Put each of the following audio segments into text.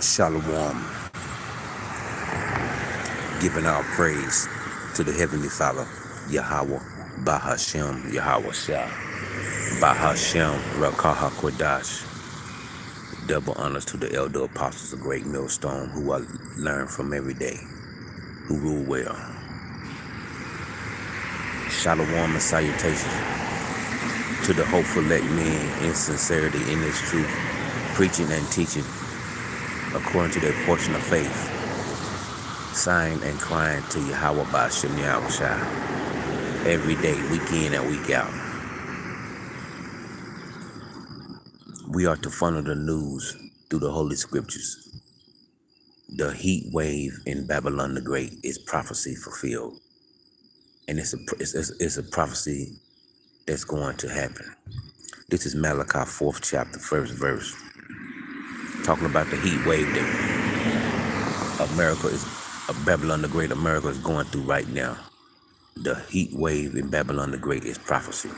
Shalom, giving our praise to the Heavenly Father, Yahweh, Bahashem, Yahweh Shah, Bahashem, Rakaha Kodash. Double honors to the elder apostles of Great Millstone who I learn from every day, who rule well. Shalom and salutations to the hopeful elect men in sincerity in this truth, preaching and teaching according to their portion of faith, sighing and crying to Yahweh Ba'ashem Yahweh Shai every day, week in and week out. We are to funnel the news through the Holy Scriptures. The heat wave in Babylon the Great is prophecy fulfilled. And it's a prophecy that's going to happen. This is Malachi 4th chapter, 1st verse, talking about the heat wave that Babylon the Great, America is going through right now. The heat wave in Babylon the Great is prophecy.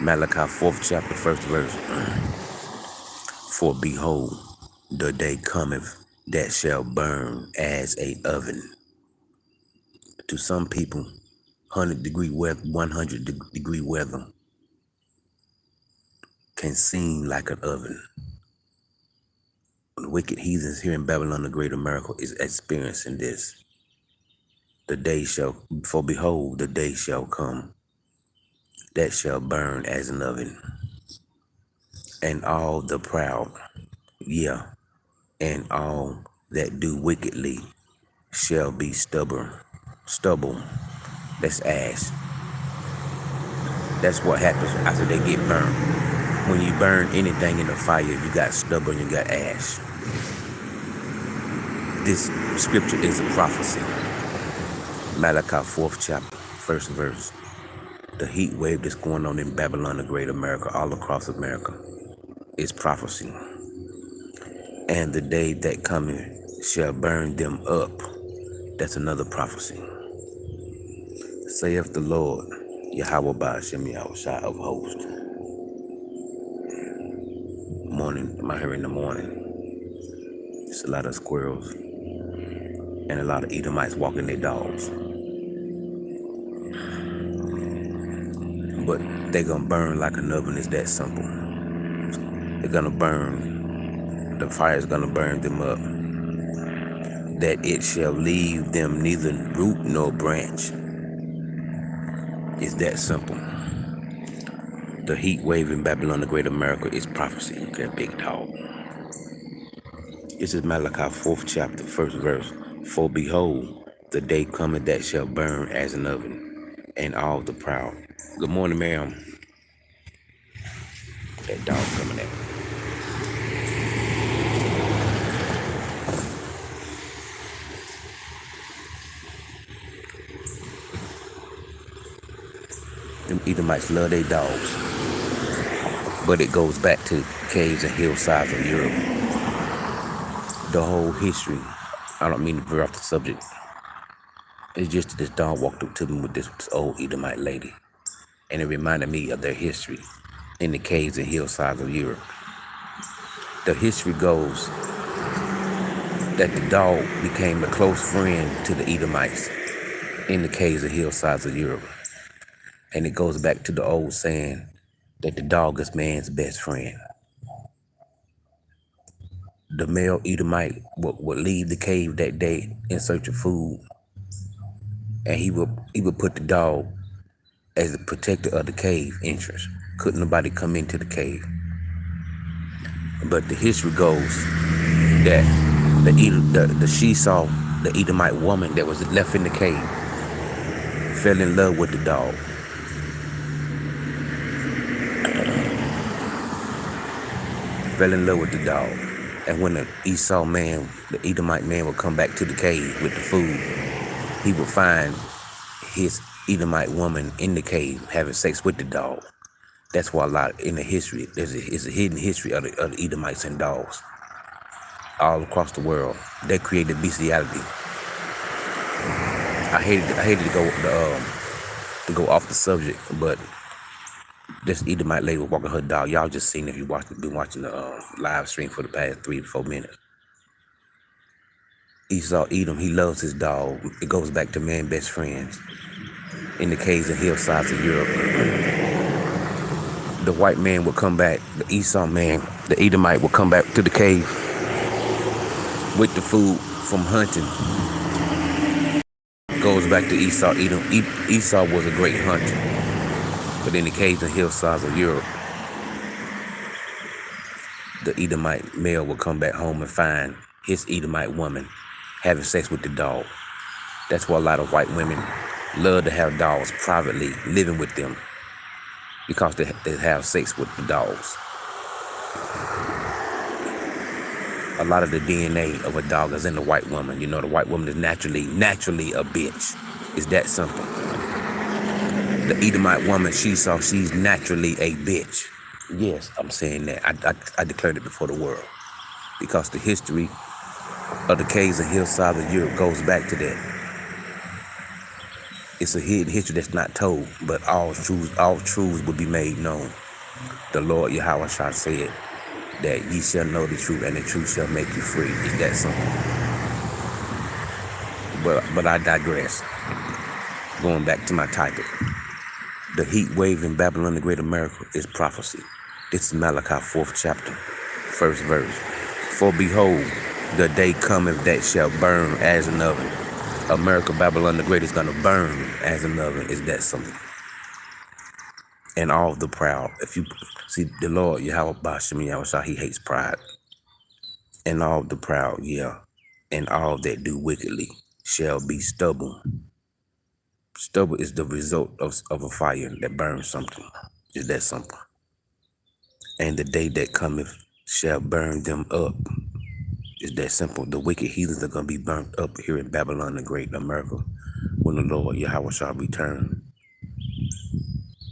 Malachi 4th chapter, 1st verse. For behold, the day cometh that shall burn as a oven. To some people, 100 degree weather can seem like an oven. The wicked heathens here in Babylon the Great, America is experiencing this. For behold, the day shall come that shall burn as an oven. And all the proud, and all that do wickedly shall be stubble. That's ash. That's what happens after they get burned. When you burn anything in the fire, you got stubble and you got ash. This scripture is a prophecy. Malachi 4th chapter, 1st verse. The heat wave that's going on in Babylon the Great, America, all across America, is prophecy. And the day that cometh shall burn them up. That's another prophecy. Saith the Lord, Yahweh Ba'ashem Yahweh Shai of hosts. Morning, I'm out here in the morning. It's a lot of squirrels and a lot of Edomites walking their dogs. But they're gonna burn like an oven. It's that simple. They're gonna burn. The fire's gonna burn them up. That it shall leave them neither root nor branch. It's that simple. The heat wave in Babylon the Great, America is prophecy. That big dog. This is Malachi 4th chapter, 1st verse. For behold, the day cometh that shall burn as an oven, and all the proud. Good morning, ma'am. That dog coming at me. Them Edomites love their dogs. But it goes back to caves and hillsides of Europe. The whole history, I don't mean to veer off the subject. It's just that this dog walked up to me with this old Edomite lady. And it reminded me of their history in the caves and hillsides of Europe. The history goes that the dog became a close friend to the Edomites in the caves and hillsides of Europe. And it goes back to the old saying that the dog is man's best friend. The male Edomite would leave the cave that day in search of food, and he would put the dog as the protector of the cave entrance. Couldn't nobody come into the cave. But the history goes that she saw the Edomite woman that was left in the cave, fell in love with the dog. Fell in love with the dog. And when the Esau man, the Edomite man, would come back to the cave with the food, he would find his Edomite woman in the cave having sex with the dog. That's why a lot in the history, there's a hidden history of the Edomites and dogs all across the world. They created bestiality. I hated to go off the subject, but this Edomite lady was walking her dog. Y'all just seen if you been watching the live stream for the past 3 to 4 minutes. Esau Edom, he loves his dog. It goes back to man best friends. In the caves and hillsides of Europe, the white man would come back, the Esau man, the Edomite would come back to the cave with the food from hunting. Goes back to Esau Edom. Esau was a great hunter. But in the caves and hillsides of Europe, the Edomite male would come back home and find his Edomite woman having sex with the dog. That's why a lot of white women love to have dogs privately living with them, because they have sex with the dogs. A lot of the DNA of a dog is in the white woman. You know, the white woman is naturally a bitch. It's that simple. The Edomite woman, she's naturally a bitch. Yes, I'm saying that. I declared it before the world, because the history of the caves and hillsides of Europe goes back to that. It's a hidden history that's not told, but all truths will be made known. The Lord Yahweh shall say it, that ye shall know the truth, and the truth shall make you free. It's that simple. But I digress. Going back to my topic. The heat wave in Babylon the Great America is prophecy. This is Malachi 4th chapter, 1st verse. For behold, the day cometh that shall burn as an oven. America, Babylon the Great is going to burn as an oven. Is that something? And all the proud. If you see the Lord Yahweh Bashem Yahweh, he hates pride. And all the proud, yeah. And all that do wickedly shall be stubble. Stubble is the result of a fire that burns something. Is that something? And the day that cometh shall burn them up. It's that simple. The wicked heathens are going to be burnt up here in Babylon the Great, America, when the Lord Yahweh shall return.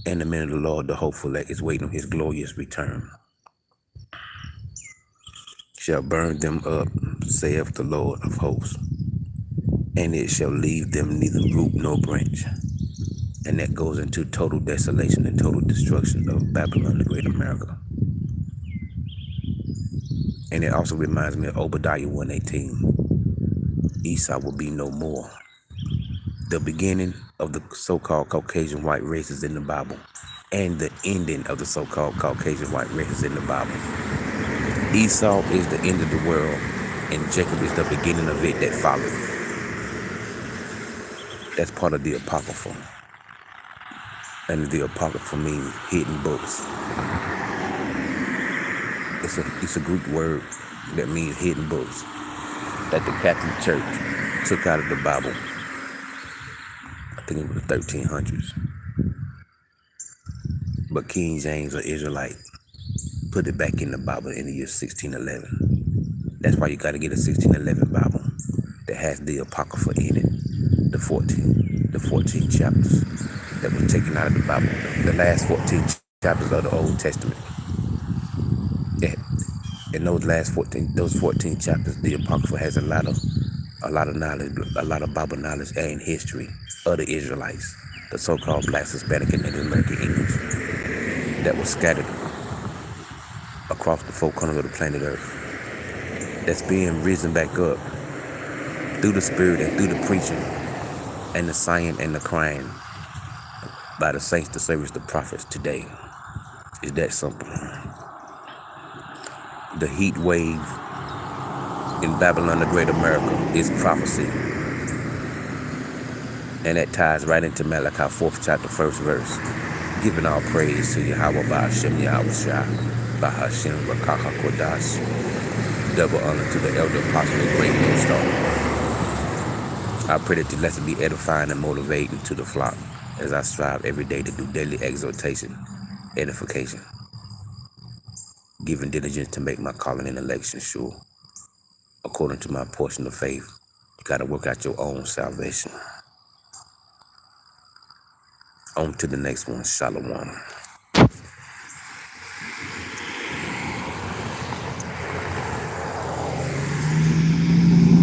And the men of the Lord, the hopeful elect, is waiting on his glorious return. Shall burn them up, saith the Lord of hosts, and it shall leave them neither root nor branch. And that goes into total desolation and total destruction of Babylon the Great, America. And it also reminds me of Obadiah 1:18. Esau will be no more. The beginning of the so-called Caucasian white race is in the Bible, and the ending of the so-called Caucasian white race is in the Bible. Esau is the end of the world, and Jacob is the beginning of it that followed. That's part of the Apocrypha. And the Apocrypha means hidden books. It's a Greek word that means hidden books that the Catholic Church took out of the Bible. I think it was the 1300s. But King James, or Israelite, put it back in the Bible in the year 1611. That's why you got to get a 1611 Bible that has the Apocrypha in it. The 14 chapters that was taken out of the Bible. The last 14 chapters of the Old Testament. In those 14 chapters, the Apocrypha has a lot of knowledge, a lot of Bible knowledge and history of the Israelites, the so-called Black, Hispanic, and Native American English that was scattered across the four corners of the planet Earth. That's being risen back up through the Spirit and through the preaching and the sign and the crying by the saints, the servants, the prophets today. It's that simple. The heat wave in Babylon the Great America is prophecy. And that ties right into Malachi 4th chapter, 1st verse. Giving all praise to Yahweh Ba'ashem Yahweh Shah, Ba'ashem Rakaha Kodash. Double honor to the elder apostle and great millstone. I pray that the lesson be edifying and motivating to the flock as I strive every day to do daily exhortation, edification, giving diligence to make my calling and election sure. According to my portion of faith, you got to work out your own salvation. On to the next one. Shalom.